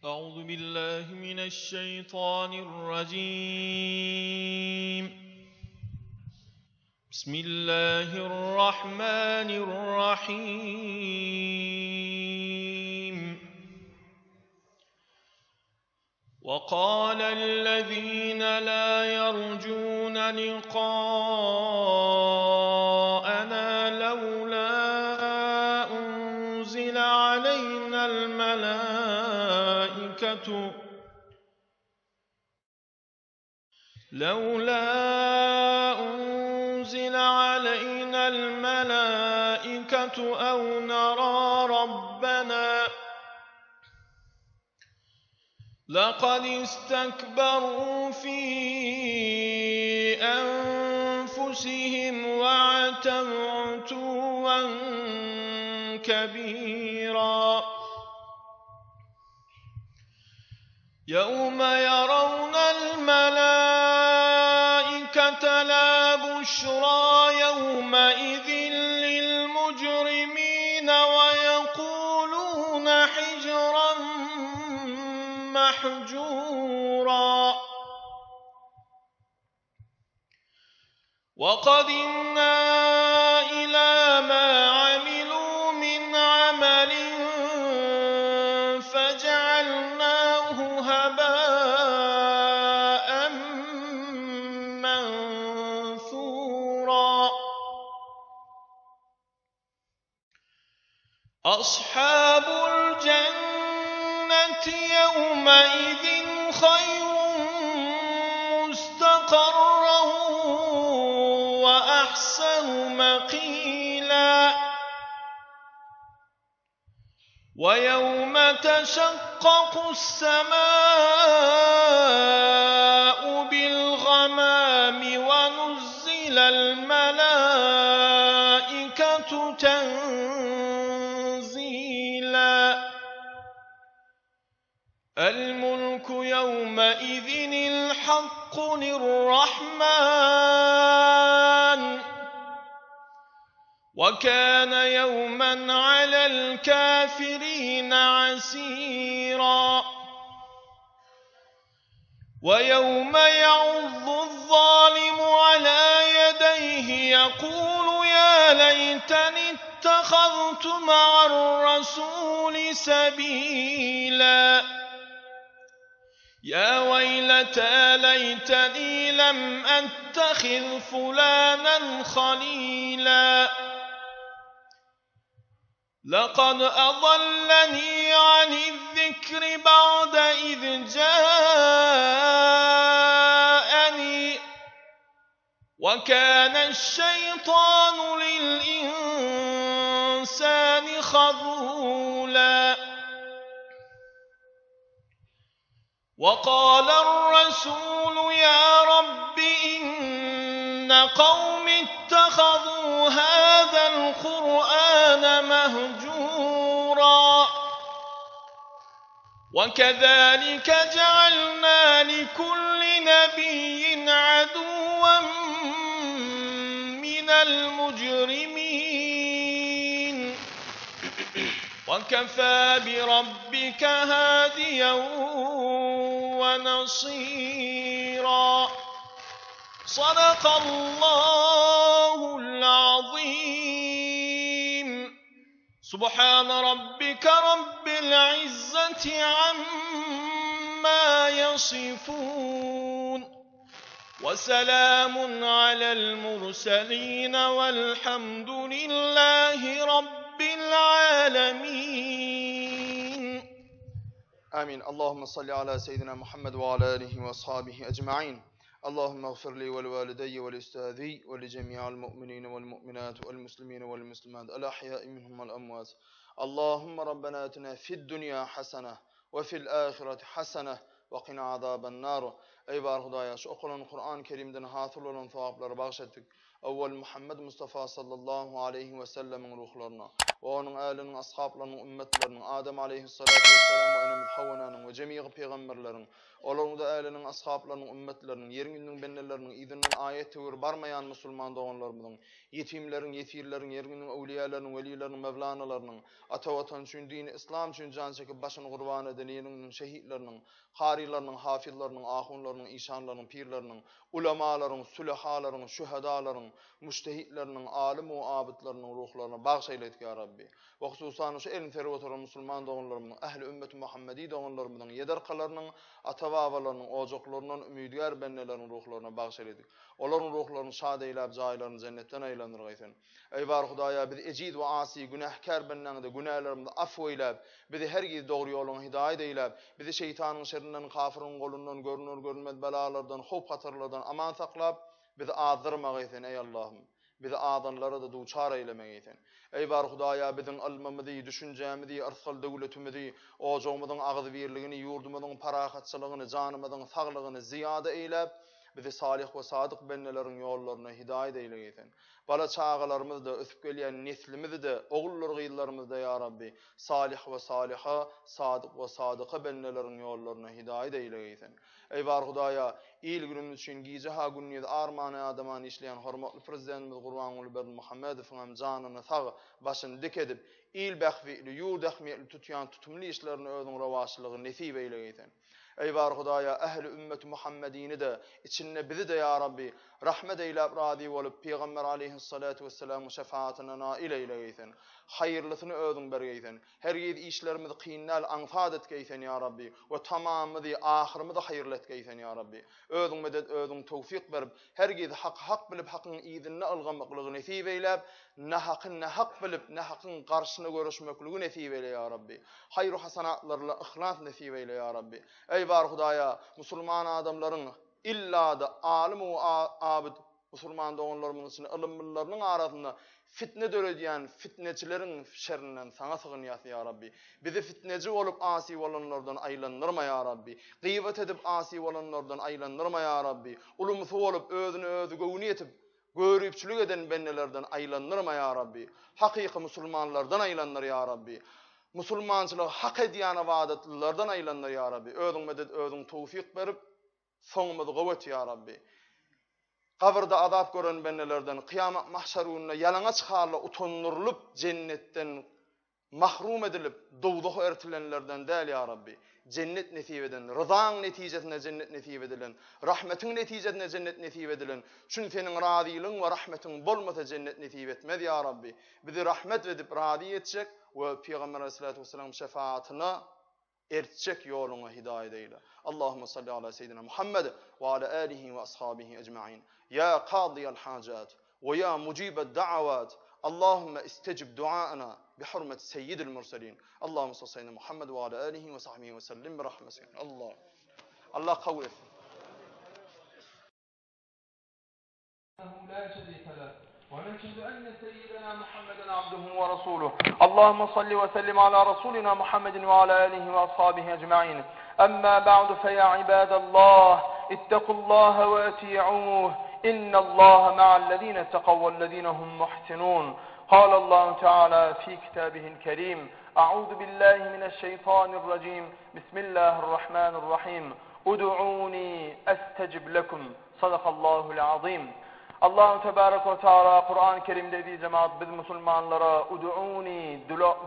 أعوذ بالله من الشيطان الرجيم. بسم الله الرحمن الرحيم. وقال الذين لا يرجون لقاءنا لولا أنزل علينا الملائكة أو نرى ربنا لقد استكبروا في أنفسهم وعتوا عتوا كبيرا. يوم يرون الملائكة لا بشرى يومئذ للمجرمين ويقولون حجرا محجورا. وقدمنا إلى ما عملوا من عمل فجعلناه هباء منثورا. أصحاب الجنة يومئذ خير مستقرا وأحسن مقيلا. ويوم تشقق السماء بالغمام ونزل الملائكة تنزيلا. الملك يومئذ الحق للرحمن وكان يوما على الكافرين عسيرا. ويوم يعض الظالم على يديه يقول يا ليتني اتخذت مع الرسول سبيلا. يا ويلتى ليتني لم أتخذ فلانا خليلا لقد أضلني عن الذكر بعد إذ جاءني وكان الشيطان للإنسان خذولا. وقال الرسول يا رب إن قوم اتخذوا هذا القرآن مهجورا وكذلك جعلنا لكل نبي عدوا من المجرمين وكفى بربك هاديا ونصيرا. صدق الله العظيم. سبحان ربك رب العزة عما يصفون وسلام على المرسلين والحمد لله رب العالمين. آمين. اللهم صل على سيدنا محمد وعلى آله وأصحابه أجمعين. اللهم اغفر لي ولوالدي ولأستاذي ولجميع المؤمنين والمؤمنات والمسلمين والمسلمات الأحياء منهم والأموات. اللهم ربنا آتنا في الدنيا حسنة وفي الآخرة حسنة وقنا عذاب النار. Ey var Hudaya, şu okunan Kur'an-ı Kerim'den hasıl olan sevapları bağışlattık. Evvel Muhammed Mustafa sallallahu aleyhi ve sellemin ruhlarına, ve onun älinin, ashablarynyň, ümmetleriniň, Adem aleyhissalatu vesselam we Enemiz Hawwanyň we jemiyy peýgamberleriň, olaryň da älinin, ashablarynyň, ümmetleriniň, ýeriniň benneleriniň izinden ayet töwür barmayan musulman doganlarymyň, yetimleriň, yetirleriň, ýeriniň awliyalarynyň, welileriň, mevlanalarynyň, ata watan üçin, dini islam üçin jan çekip başyny gurban eden ýeriniň şehitleriniň, qarilarynyň, hafizlarynyň, ahunlarynyň, işanlarynyň, pirleriň, ulamalaryň, sulahalaryň, şuhadalaryň, mujtehidleriň, alim we abidlarynyň ruhlaryna bagşaýlat ya Rabbi. Ve hususan şu elin serwetleri musulman doganlarymyň, ähli ümmet Muhammedi doganlarymyň, ýederkalarynyň, ata-babalarynyň, ojaklarynyň, ümidigar benneleriniň ruhlaryna bagşaýlat. Olaryň ruhlaryny şad eýläp, jaýlaryny jennetden aýlandyrgaýsyn. Ey bar Hudaýa, biz ejid we asi, günahkar benneňde günahlarymyzy afw eýläp, bizi hergiz dogry ýoluňa hidaýet eýläp, bizi şeytanyň şerrinden, kafiryň golundan, görünür görünmez belalardan, howp hatarlardan aman saklap, bizi azdyrmagyň ey Allahym. Bizi adanlara da duçar eylemeýsin. Ey bar Hudaýa, biziň ilmimizi, düşünjämizi, arsal döwletimizi, ojagymyzyň agyzy birligini, ýurdumyzyň parahatçylygyny, janymyzyň saglygyny ziyada eýläp, bizi salih we sadyk benneleriň ýollaryna hidaýet eýleýsin. Bala çağalarymyzda, ösüp gelýän neslimizde, ogullary gyýylarymyzda ya Rabbi, salih we saliha, sadyk we sadyka benneleriň ýollaryna hidaýet eýleýsin. Ey bar Hudaýa, il günümüz üçin giýje ha günniýet armany adamany işleýän hormatly prezidentimiz Gurbanuly Berdimuhammedowyň janyny sag başyny dik edip, il bähwili, ýurt ähmiýetli tutýan tutumly işlerini özüň rawaçlygy nesip eýleýsin. Ey bar Hudaýa, ähli ümmet Muhammedini de, içinde bizi de ya Rabbi, rahmet eýläp radi bolup, Peýgamber aleyhissalatu vesselam şefaatyna nail eýleýsin. Haýyrlysyny özüň bergeýsin. Her ýerde işlerimizi kynal anfat etgeýsin ya Rabbi we tamamyzy ahirimizi haýyrly etgeýsin ya Rabbi. Özüň medet, özüň tawfik berip, her ýerde hak bilip hakyň ýygyny algamyklygy nesip eýläp, nahakyny hak bilip, nahakyň garşyna görüşmekliги nesip eýle ya Rabbi. Haýr hasanatlarla ihlas nesip eýle ya Rabbi. Ey bar Hudaýa, musulman adamlaryň illa da alim we abid musulman doganlarymyň içinde ilmlileriniň arasynda fitne döredýän fitneçileriň şerrinden saňa sığynýas ya Rabbi. Bizi fitneçi bolup asi bolanlardan aýlandyrma ya Rabbi. Gıybet edip asi bolanlardan aýlandyrma ya Rabbi. Ulumsy bolup özüni özü göwni etip görüpçülük eden bennelerden aýlandyrma ya Rabbi. Hakyky musulmanlardan aýlandyr ya Rabbi. Musulmançylyk hak edýän ibadatlardan aýlandyr ya Rabbi. Özüň medet, özüň tawfik berip soňumyzy gowat ya Rabbi. Kabrda azap gören bennelerden, kıyamet mahşerunna yalana çıkarla utanırılıp cennetten mahrum edilip dowdaha ertilenlerden değil ya Rabbi. Cennet nesip eden, rızan netijesinde cennet nesip edilen, rahmetin netijesinde cennet nesip edilen, çünkü senin radiyylığın ve rahmetin bolmasa cennet nesip etmez ya Rabbi. Bizi rahmet edip radi edecek ve Peygamber aleyhissalatu vesselam şefaatine ertecek yoluna hidayet eyle. Allahümme salli ala seyyidina Muhammed ve ala alihi ve ashabihi ecma'in. Ya qadiyal hacat ve ya mucibed da'avat. Allahümme istecib dua'ana bi hurmet seyyidil mursalin. Allahümme salli ala seyyidina Muhammed ve ala alihi ve sahbihi ve sellim bi rahmetin. Allah kabul etsin. ونشهد أن سيدنا محمدا عبده ورسوله اللهم صل وسلم على رسولنا محمد وعلى آله وأصحابه أجمعين أما بعد فيا عباد الله اتقوا الله وأطيعوه إن الله مع الذين اتقوا والذين هم محسنون قال الله تعالى في كتابه الكريم أعوذ بالله من الشيطان الرجيم بسم الله الرحمن الرحيم ادعوني أستجب لكم صدق الله العظيم. Allah Tebarek ve Teala Kur'an-ı Kerim'de dediği cemaat biz Müslümanlara ud'uni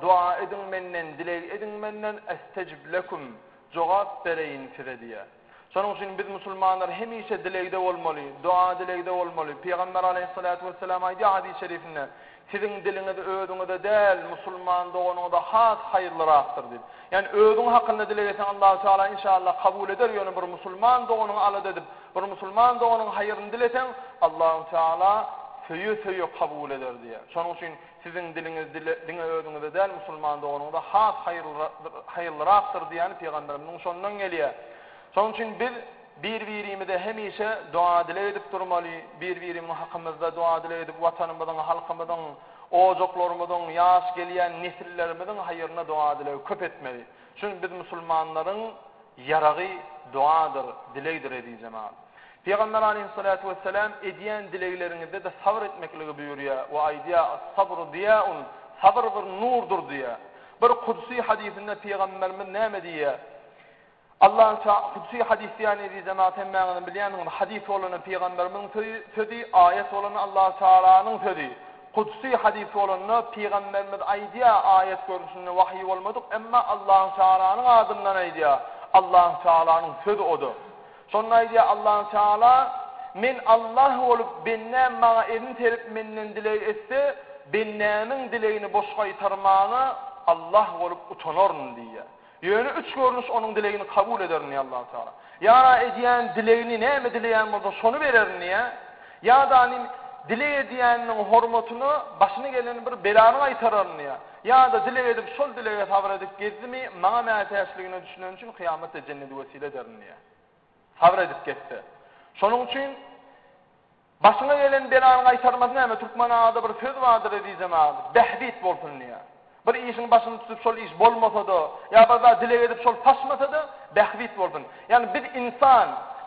dua edin menden, dilek edin menden estecib lekum cevap vereyin firediye. Sonun için biz Müslümanlar hemişe dilekde olmalı, dua dilekde olmalı. Peygamber Aleyhissalatu vesselam aydı hadis-i şerifinde sizin dilinizi ödünüzde değil, Müslüman doğunuda has hayırlıraktır dedi. Yani ödün hakkında dilek etsen Allah Teala inşallah kabul eder. Yani bir Müslüman doğunun alıd edip bir Müslüman doğunun hayırını dilesen Allah Teala söyü kabul eder diye. Sonun için sizin diliniz dine ödünüzde değil, Müslüman doğunuda has hayırlıraktır diye Peygamberimizin sonundan geliyor. Sonun için biz bir-birimize hemişe dua dile edip durmalı, bir-birimiz hakkımızda dua dile edip vatanımızın, halkımızın, ocaklarımızın, yaş gelen nesillerimizin hayırına dua dile köp etmeli. Çünkü biz Müslümanların yarağı duadır, dileydir ediyi cemaat. Peygamber aleyhissalatu vesselam ediyen dileylerinizde de sabır etmekliği buyuruyor. Ve aydiya sabru diyaun, sabır bir nurdur diye. Bir kudsi hadisinde Peygamberimiz näme diye? Allah'ın kudsi hadisi yani diye cemaat hemmeğinin bilen hadis olan Peygamberimiz sözü, ayet olan Allah Teala'nın sözü. Kudsi hadisi olan Peygamberimiz aydiya ayet görüşünde vahiy olmadık ama Allah Teala'nın adından aydiya. Allah Teala'nın sözü odur. Sonra aydiya Allah Teala men Allah olup benden bana elini terip menden dilek etse bennemin dileğini boş kaytarmağına Allah olup utanırım diye. Yönü üç görünüş onun dileğini kabul eder niye Allah Teala. Ya ediyen dileğini ne mi dileyen burada sonu verir niye? Ya da hani dile ediyenin hormatını başına gelen bir belanı aytarar niye? Ya da dile edip sol dileğe tavır edip gezdi mi bana me'atiyaslıgını düşünen için kıyamette cenneti vesile eder niye? Tavır edip gitti. Sonun için başına gelen belanı aytarması ne mi? Türkmen ağada bir söz vardır edeceğim abi. Behbit bolsun niye? Bir işin başını tutup sol iş bolmasa da ya da dile edip sol pasmasa da behvit bolsun. Yani bir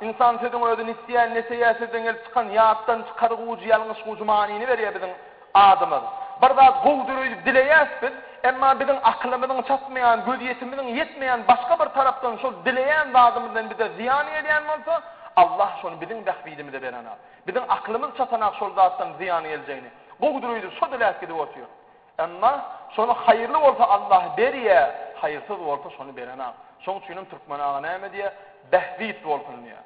insan sözün ödün isteyen nesiyaseden gelip çıkan yağıttan çıkarıcı yalnız kucumanini veriyor bizim adımız. Bir daha kovdurup dileyesbid ama bizim aklımızın çatmayan, göz yetimimizin yetmeyen başka bir taraftan sol dileyen adımızdan bize ziyan edeyen olsa Allah şonu bizim behvidimize veren al. Bizim aklımız çatanak sol zattan ziyan edeceğini. Kovdurup sol dileyes gidip otuyor. Ama sonu hayırlı olsa Allah beriye, hayırsız olsa sonu berena. Son için Türkmen ağa näme diye behvit olsun diye.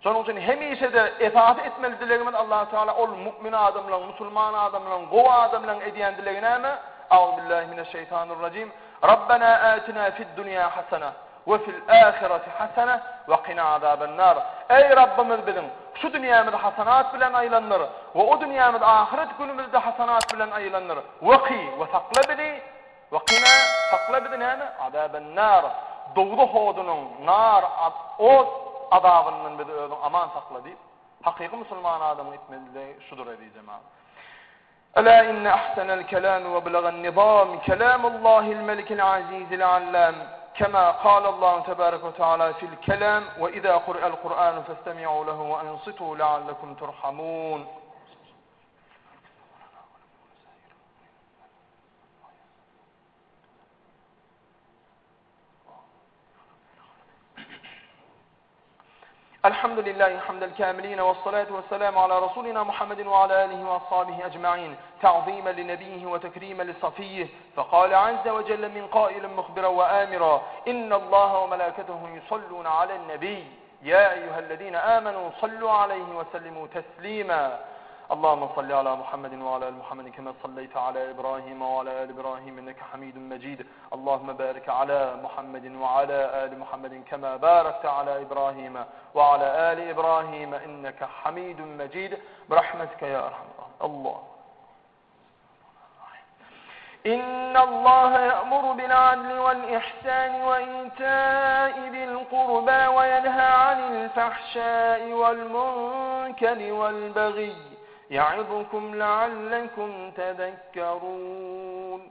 Sonun için hemişe de itaat etmeli dilegimiz Allah Teala ol mümin adamla, musulman adamla, go adamla ediyen dileği näme? Euzubillahimineşşeytanirracim. Rabbena atina fid dunya hasene ve fil ahireti hasene ve qina azabennar. Ey Rabbimiz bizim şu dünyamızda hasanat bilen aylanlar ve o dünyamızda ahiret günümüzde hasanat bilen aylanlar. Ve qi ve taqlabidi ve qina taqlabidi yani azabennar. Doğdu hodunun nar o azabından bizi özün aman sakla deyip hakiki Müslüman adamın etmeli şudur edeceğim abi. Ela inne ahsenel kelam ve belagan nizam kelamullahil melikil azizil allam كما قال الله تبارك وتعالى في الكلام وإذا قرأ القرآن فاستمعوا له وأنصتوا لعلكم ترحمون. الحمد لله حمد الكاملين والصلاة والسلام على رسولنا محمد وعلى آله وأصحابه أجمعين تعظيما لنبيه وتكريما لصفيه فقال عز وجل من قائل مخبرا وآمرا إن الله وملائكته يصلون على النبي يا أيها الذين آمنوا صلوا عليه وسلموا تسليما اللهم صل على محمد وعلى آل محمد كما صليت على إبراهيم وعلى آل إبراهيم إنك حميد مجيد اللهم بارك على محمد وعلى آل محمد كما باركت على إبراهيم وعلى آل إبراهيم إنك حميد مجيد برحمتك يا أرحم الله. إن الله يأمر بالعدل والإحسان وإيتاء ذي القربى وينهى عن الفحشاء والمنكر والبغي يعظكم لعلكم تذكرون.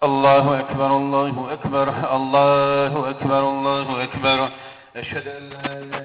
الله أكبر الله أكبر الله أكبر الله أكبر أشهد أن لا